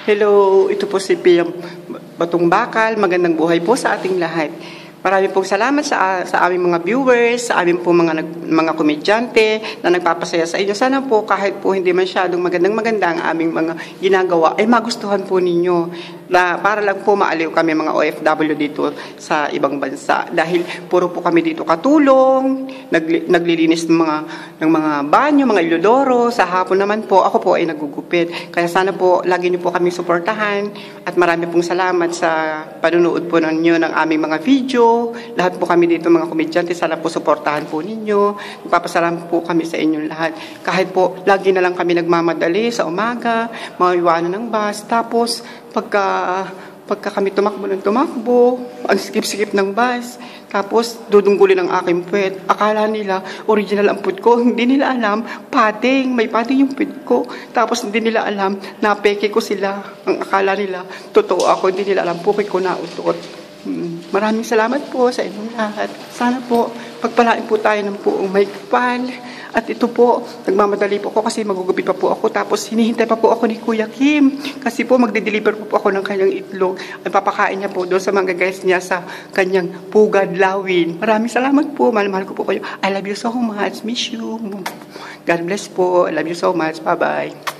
Hello, ito po si Pia Batong Bakal. Magandang buhay po sa ating lahat. Marami pong salamat sa aming mga viewers, sa aming pong mga komedyante na nagpapasaya sa inyo. Sana po kahit po hindi masyadong maganda ang aming mga ginagawa, ay magustuhan po ninyo. Para lang po maaliw kami mga OFW dito sa ibang bansa. Dahil puro po kami dito katulong, naglilinis ng mga banyo, mga ilodoro. Sa hapon naman po, ako po ay nagugupit. Kaya sana po, lagi niyo po kami suportahan. At marami pong salamat sa panunood po ninyo ng aming mga video. Lahat po kami dito mga komedyante, sana po suportahan po ninyo. Nagpapasalamat po kami sa inyong lahat. Kahit po, lagi na lang kami nagmamadali sa umaga, maiwanan ng bus. Tapos, pagka kami tumakbo, ang skip ng bus, tapos dudunggulin ang aking puwet. Akala nila, original ang puwet ko. Hindi nila alam, may padding yung puwet ko. Tapos hindi nila alam, napeke ko sila. Ang akala nila, totoo ako, hindi nila alam, puki ko nautot. Maraming salamat po sa inyong lahat. Sana po, pagpalain po tayo ng buong may kapal. At ito po, nagmamadali po ako kasi magugupit pa po ako. Tapos hinihintay pa po ako ni Kuya Kim. Kasi po magde-deliver po ako ng kanyang itlog. At papakain niya po doon sa mga guys niya sa kanyang pugad lawin. Maraming salamat po. Mahal ko po kayo. I love you so much. Miss you. God bless po. I love you so much. Bye-bye.